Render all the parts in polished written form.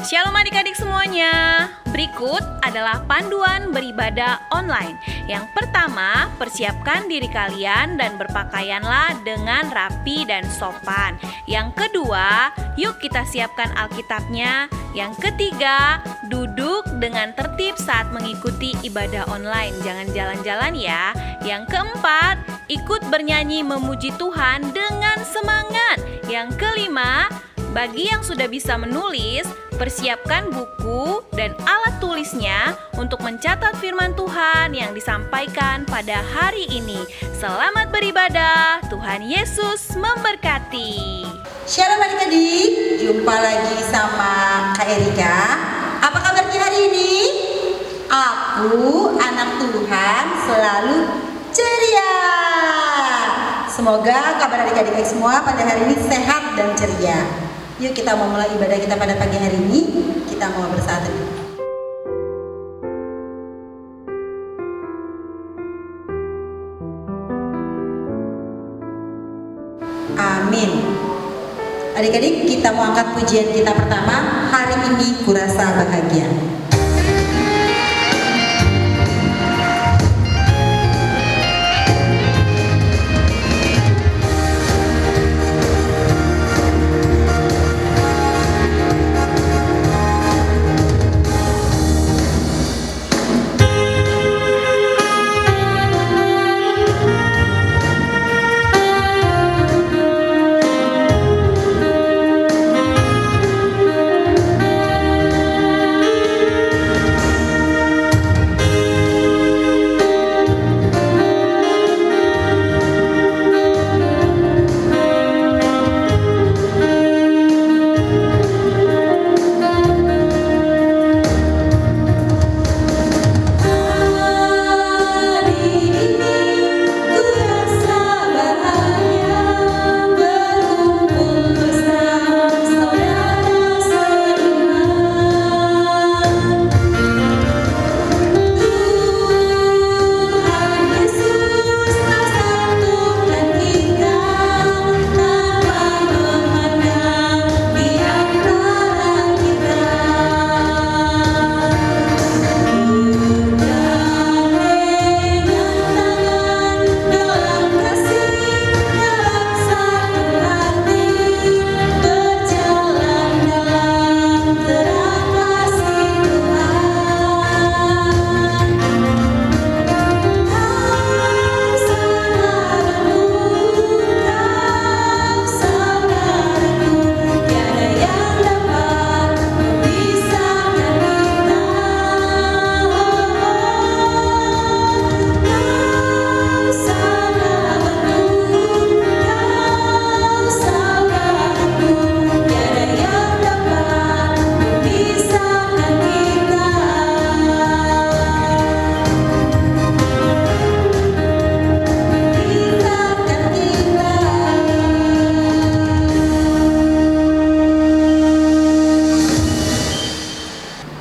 Shalom adik-adik semuanya. Berikut adalah panduan beribadah online. Yang pertama, persiapkan diri kalian dan berpakaianlah dengan rapi dan sopan. Yang kedua, yuk kita siapkan Alkitabnya. Yang ketiga, duduk dengan tertib saat mengikuti ibadah online. Jangan jalan-jalan ya. Yang keempat, ikut bernyanyi memuji Tuhan dengan semangat. Yang kelima, bagi yang sudah bisa menulis, persiapkan buku dan alat tulisnya untuk mencatat firman Tuhan yang disampaikan pada hari ini. Selamat beribadah, Tuhan Yesus memberkati. Shalom adik-adik, jumpa lagi sama Kak Erika. Apa kabarnya hari ini? Aku, anak Tuhan, selalu ceria. Semoga kabar adik-adik semua pada hari ini sehat dan ceria. Yuk kita mau mulai ibadah kita pada pagi hari ini. Kita mau bersatu. Amin. Adik-adik, kita mau angkat pujian kita pertama. Hari ini kurasa bahagia.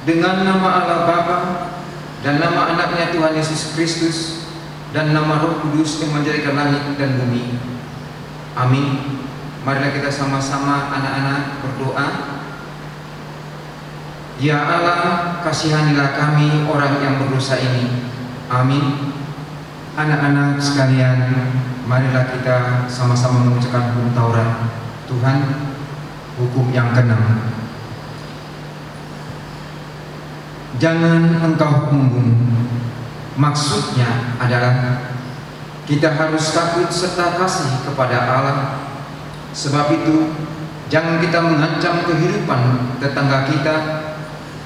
Dengan nama Allah Bapa dan nama anaknya Tuhan Yesus Kristus dan nama Roh Kudus yang menjadikan langit dan bumi. Amin. Marilah kita sama-sama anak-anak berdoa. Ya Allah, kasihanilah kami orang yang berdosa ini. Amin. Anak-anak sekalian, marilah kita sama-sama mengucapkan hukum Taurat. Tuhan, hukum yang keenam. Jangan engkau membunuh. Maksudnya adalah kita harus takut serta kasih kepada Allah. Sebab itu, jangan kita mengancam kehidupan tetangga kita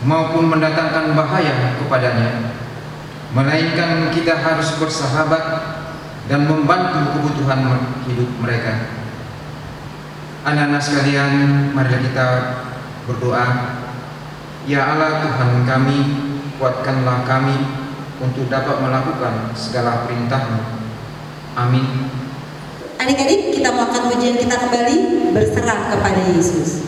maupun mendatangkan bahaya kepadanya. Melainkan kita harus bersahabat dan membantu kebutuhan hidup mereka. Anak-anak sekalian, marilah kita berdoa. Ya Allah Tuhan kami, kuatkanlah kami untuk dapat melakukan segala perintah-Mu. Amin. Adik-adik, kita mau angkat pujian kita kembali, berserah kepada Yesus.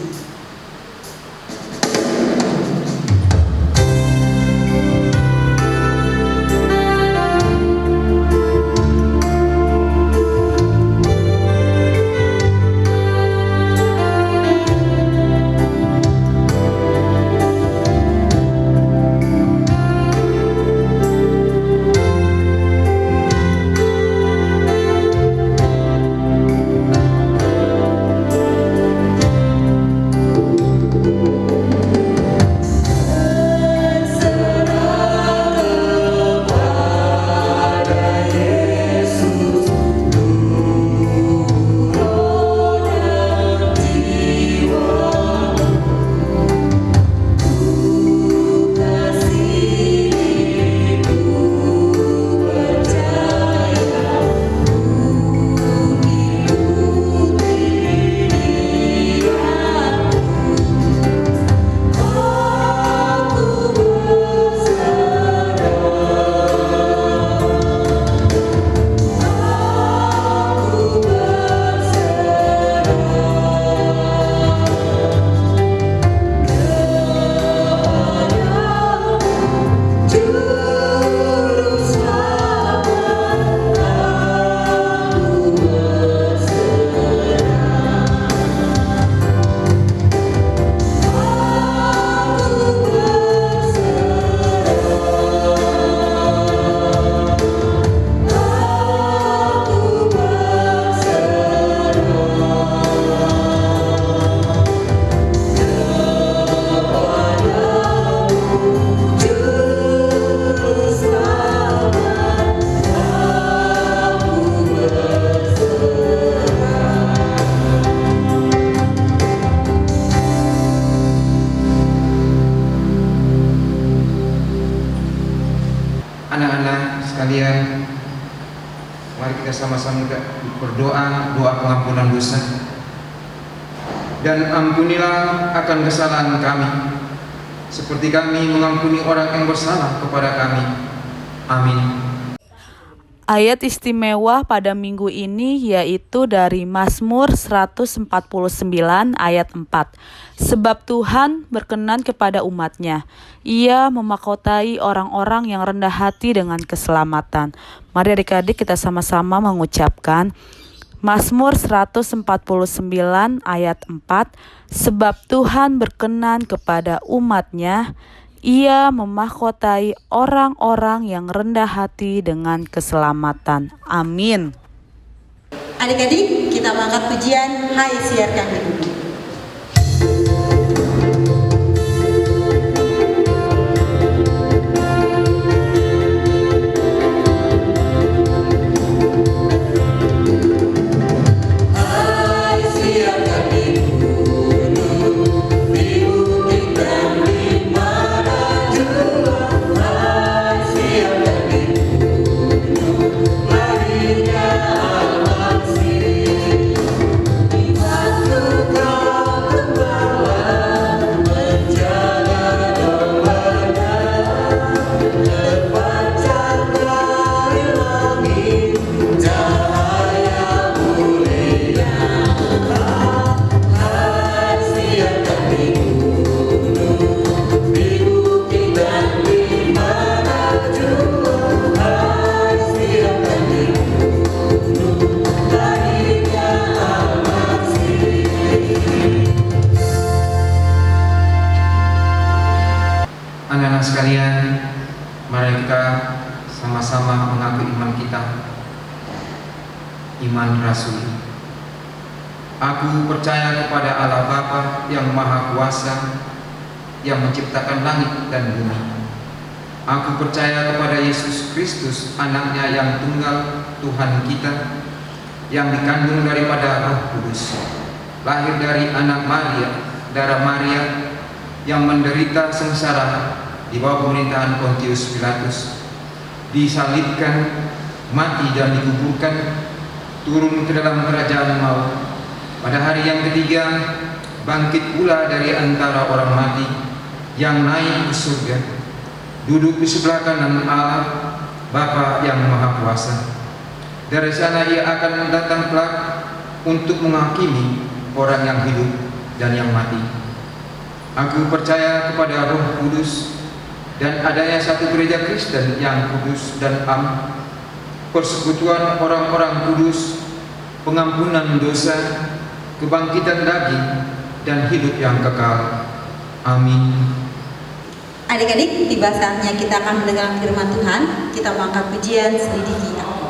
sekalian, mari kita sama-sama berdoa, doa pengampunan dosa. Dan ampunilah akan kesalahan kami, seperti kami mengampuni orang yang bersalah kepada kami. Amin. Ayat istimewa pada minggu ini yaitu dari Mazmur 149 ayat 4. Sebab Tuhan berkenan kepada umat-Nya. Ia memahkotai orang-orang yang rendah hati dengan keselamatan. Mari adik-adik kita sama-sama mengucapkan Mazmur 149 ayat 4. Sebab Tuhan berkenan kepada umat-Nya. Ia memahkotai orang-orang yang rendah hati dengan keselamatan. Amin. Adik-adik, kita mengangkat pujian Hai Siarkan di Bumi. Anak-anak sekalian, mari kita sama-sama mengaku iman kita, iman rasuli. Aku percaya kepada Allah Bapa yang Maha Kuasa, yang menciptakan langit dan bumi. Aku percaya kepada Yesus Kristus, Anaknya yang tunggal, Tuhan kita, yang dikandung daripada Roh Kudus, lahir dari anak Maria, darah Maria, yang menderita sengsara di bawah pemerintahan Pontius Pilatus, disalibkan, mati dan dikuburkan, turun ke dalam kerajaan maut, pada hari yang ketiga bangkit pula dari antara orang mati, yang naik ke surga, duduk di sebelah kanan Allah Bapa yang Maha Kuasa. Dari sana ia akan datang kelak untuk menghakimi orang yang hidup dan yang mati. Aku percaya kepada Roh Kudus dan adanya satu gereja Kristen yang kudus dan am, persekutuan orang-orang kudus, pengampunan dosa, kebangkitan daging, dan hidup yang kekal. Amin. Adik-adik, tiba saatnya kita akan mendengar firman Tuhan. Kita mengangkat pujian Selidiki Aku.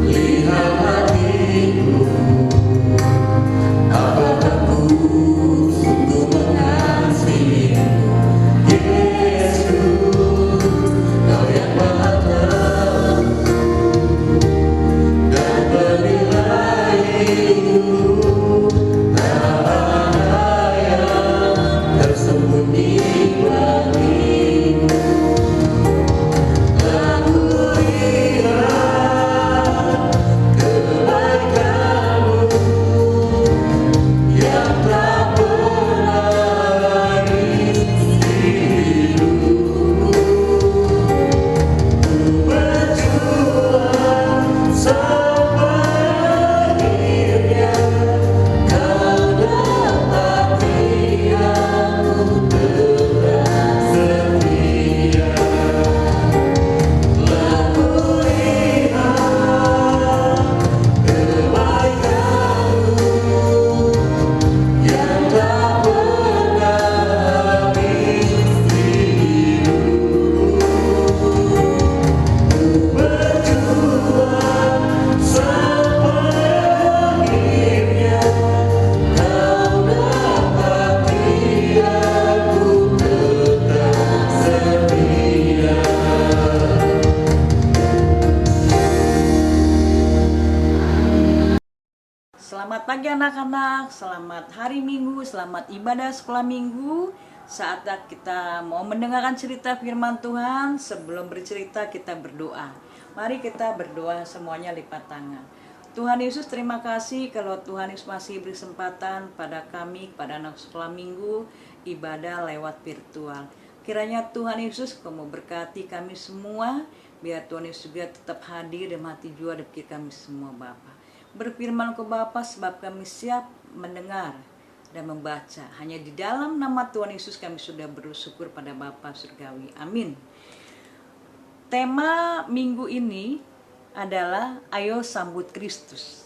Lihat hatiku, pagi anak-anak, selamat hari Minggu, selamat ibadah sekolah Minggu. Saatnya kita mau mendengarkan cerita firman Tuhan. Sebelum bercerita kita berdoa. Mari kita berdoa semuanya lipat tangan. Tuhan Yesus, terima kasih kalau Tuhan Yesus masih beri kesempatan pada kami, pada anak sekolah Minggu, ibadah lewat virtual. Kiranya Tuhan Yesus kamu berkati kami semua, biar Tuhan Yesus juga tetap hadir dan mati jua di pikir kami semua Bapa. Berfirman ke Bapa sebab kami siap mendengar dan membaca. Hanya di dalam nama Tuhan Yesus kami sudah bersyukur pada Bapa Surgawi. Amin. Tema minggu ini adalah ayo sambut Kristus.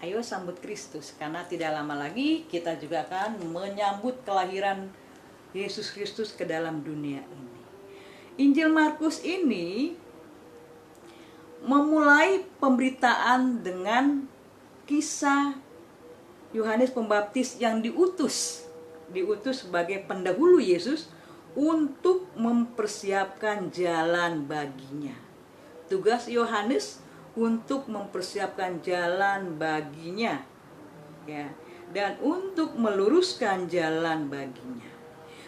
Ayo sambut Kristus, karena tidak lama lagi kita juga akan menyambut kelahiran Yesus Kristus ke dalam dunia ini. Injil Markus ini memulai pemberitaan dengan kisah Yohanes Pembaptis yang diutus sebagai pendahulu Yesus untuk mempersiapkan jalan baginya. Tugas Yohanes untuk mempersiapkan jalan baginya, ya, dan untuk meluruskan jalan baginya.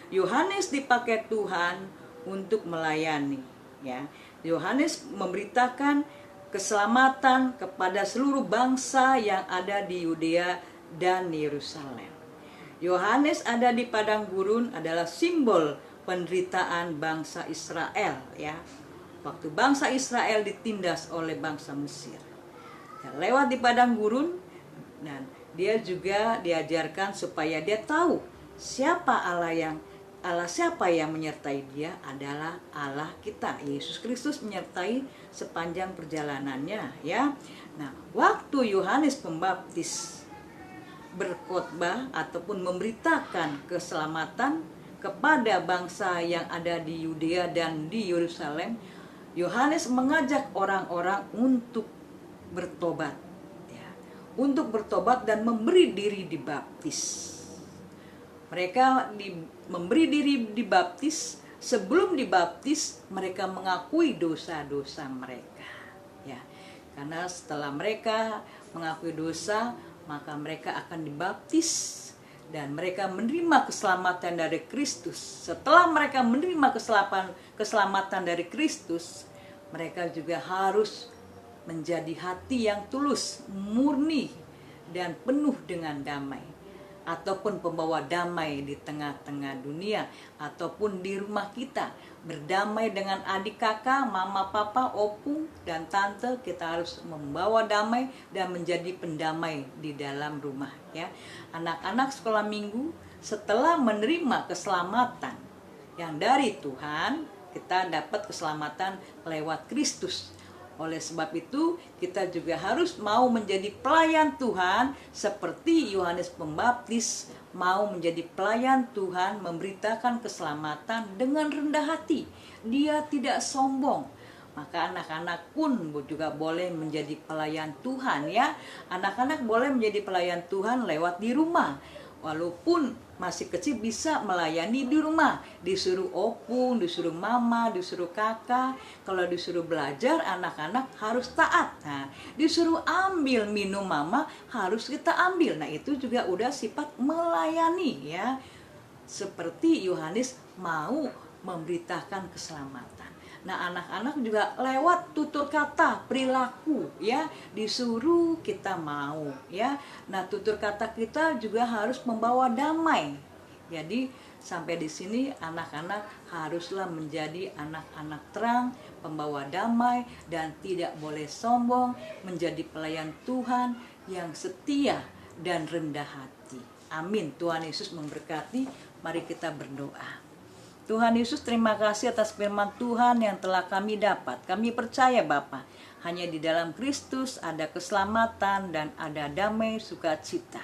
Yohanes dipakai Tuhan untuk melayani, ya. Yohanes memberitakan keselamatan kepada seluruh bangsa yang ada di Yudea dan Yerusalem. Yohanes ada di padang gurun adalah simbol penderitaan bangsa Israel, ya. Waktu bangsa Israel ditindas oleh bangsa Mesir. Ya, lewat di padang gurun, dan dia juga diajarkan supaya dia tahu siapa Allah siapa yang menyertai dia adalah Allah kita. Yesus Kristus menyertai sepanjang perjalanannya, ya. Nah, waktu Yohanes Pembaptis berkhotbah ataupun memberitakan keselamatan kepada bangsa yang ada di Yudea dan di Yerusalem, Yohanes mengajak orang-orang untuk bertobat, ya. Untuk bertobat dan memberi diri dibaptis. Mereka memberi diri dibaptis. Sebelum dibaptis mereka mengakui dosa-dosa mereka, ya. Karena setelah mereka mengakui dosa, maka mereka akan dibaptis dan mereka menerima keselamatan dari Kristus. Setelah mereka menerima keselamatan dari Kristus, mereka juga harus menjadi hati yang tulus, murni dan penuh dengan damai, ataupun pembawa damai di tengah-tengah dunia, ataupun di rumah kita, berdamai dengan adik kakak, mama papa, opung dan tante. Kita harus membawa damai dan menjadi pendamai di dalam rumah, ya. Anak-anak sekolah minggu, setelah menerima keselamatan yang dari Tuhan, kita dapat keselamatan lewat Kristus. Oleh sebab itu, kita juga harus mau menjadi pelayan Tuhan seperti Yohanes Pembaptis mau menjadi pelayan Tuhan, memberitakan keselamatan dengan rendah hati. Dia tidak sombong. Maka anak-anak pun juga boleh menjadi pelayan Tuhan, ya. Anak-anak boleh menjadi pelayan Tuhan lewat di rumah. Walaupun masih kecil bisa melayani di rumah. Disuruh opung, disuruh mama, disuruh kakak. Kalau disuruh belajar, anak-anak harus taat. Nah, disuruh ambil minum mama, harus kita ambil. Nah, itu juga udah sifat melayani, ya. Seperti Yohanes mau memberitakan keselamatan. Nah, anak-anak juga lewat tutur kata, perilaku, ya, disuruh kita mau, ya. Nah, tutur kata kita juga harus membawa damai. Jadi sampai di sini anak-anak haruslah menjadi anak-anak terang, pembawa damai dan tidak boleh sombong, menjadi pelayan Tuhan yang setia dan rendah hati. Amin. Tuhan Yesus memberkati. Mari kita berdoa. Tuhan Yesus, terima kasih atas firman Tuhan yang telah kami dapat. Kami percaya Bapa, hanya di dalam Kristus ada keselamatan dan ada damai sukacita.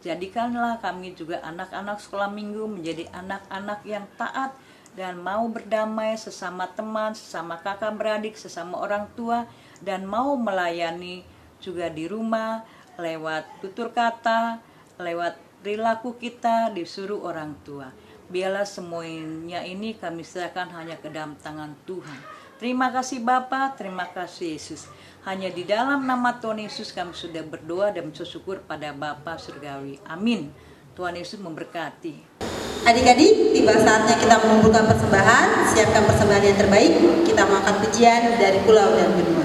Jadikanlah kami juga anak-anak sekolah minggu menjadi anak-anak yang taat dan mau berdamai sesama teman, sesama kakak beradik, sesama orang tua, dan mau melayani juga di rumah lewat tutur kata, lewat perilaku kita disuruh orang tua. Biarlah semuanya ini kami serahkan hanya ke dalam tangan Tuhan. Terima kasih Bapa, terima kasih Yesus. Hanya di dalam nama Tuhan Yesus kami sudah berdoa dan bersyukur pada Bapa Surgawi. Amin. Tuhan Yesus memberkati. Adik-adik, tiba saatnya kita mengumpulkan persembahan. Siapkan persembahan yang terbaik. Kita mengangkat pujian dari pulau dan benua.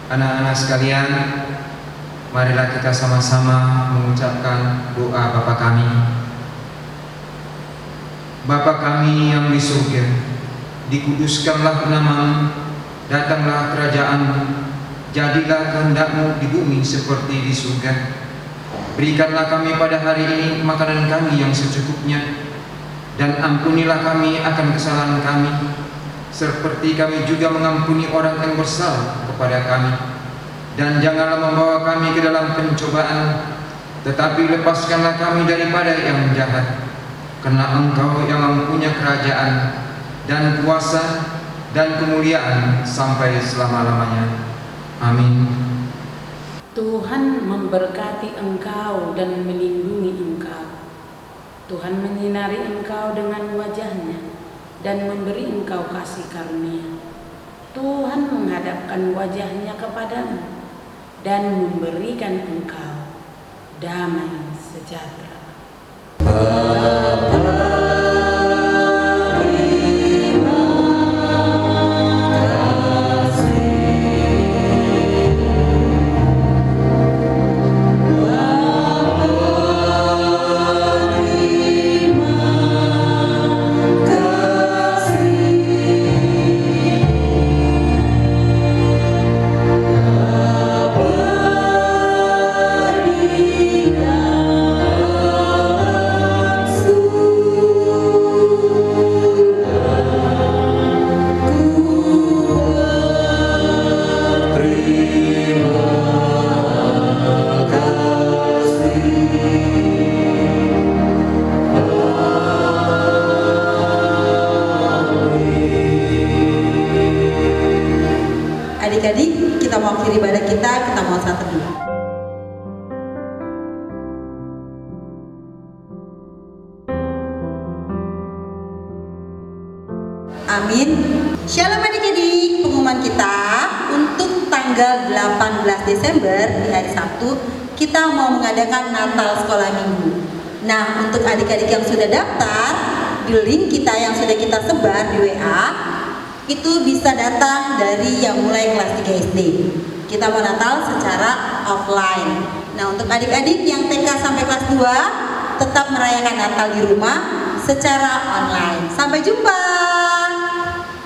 Anak-anak sekalian, marilah kita sama-sama mengucapkan doa Bapa kami. Bapa kami yang di surga, dikuduskanlah namamu, datanglah kerajaan-Mu, jadilah kehendak-Mu di bumi seperti di surga. Berikanlah kami pada hari ini makanan kami yang secukupnya, dan ampunilah kami akan kesalahan kami, seperti kami juga mengampuni orang yang bersalah kepada kami. Dan janganlah membawa kami ke dalam pencobaan, tetapi lepaskanlah kami daripada yang jahat. Karena Engkau yang mempunyai kerajaan dan kuasa dan kemuliaan sampai selama-lamanya. Amin. Tuhan memberkati engkau dan melindungi engkau. Tuhan menyinari engkau dengan wajah-Nya dan memberi engkau kasih karunia. Tuhan menghadapkan wajah-Nya kepadamu dan memberikan engkau damai sejahtera. Adik-adik, kita mau akhiri ibadah kita mau saat teduh. Amin. Shalom adik-adik, pengumuman kita untuk tanggal 18 Desember di hari Sabtu kita mau mengadakan Natal Sekolah Minggu. Nah, untuk adik-adik yang sudah daftar di link kita yang sudah kita sebar di WA, itu bisa datang dari yang mulai kelas 3 SD. Kita mau Natal secara offline. Nah, untuk adik-adik yang TK sampai kelas 2 tetap merayakan Natal di rumah secara online. Sampai jumpa.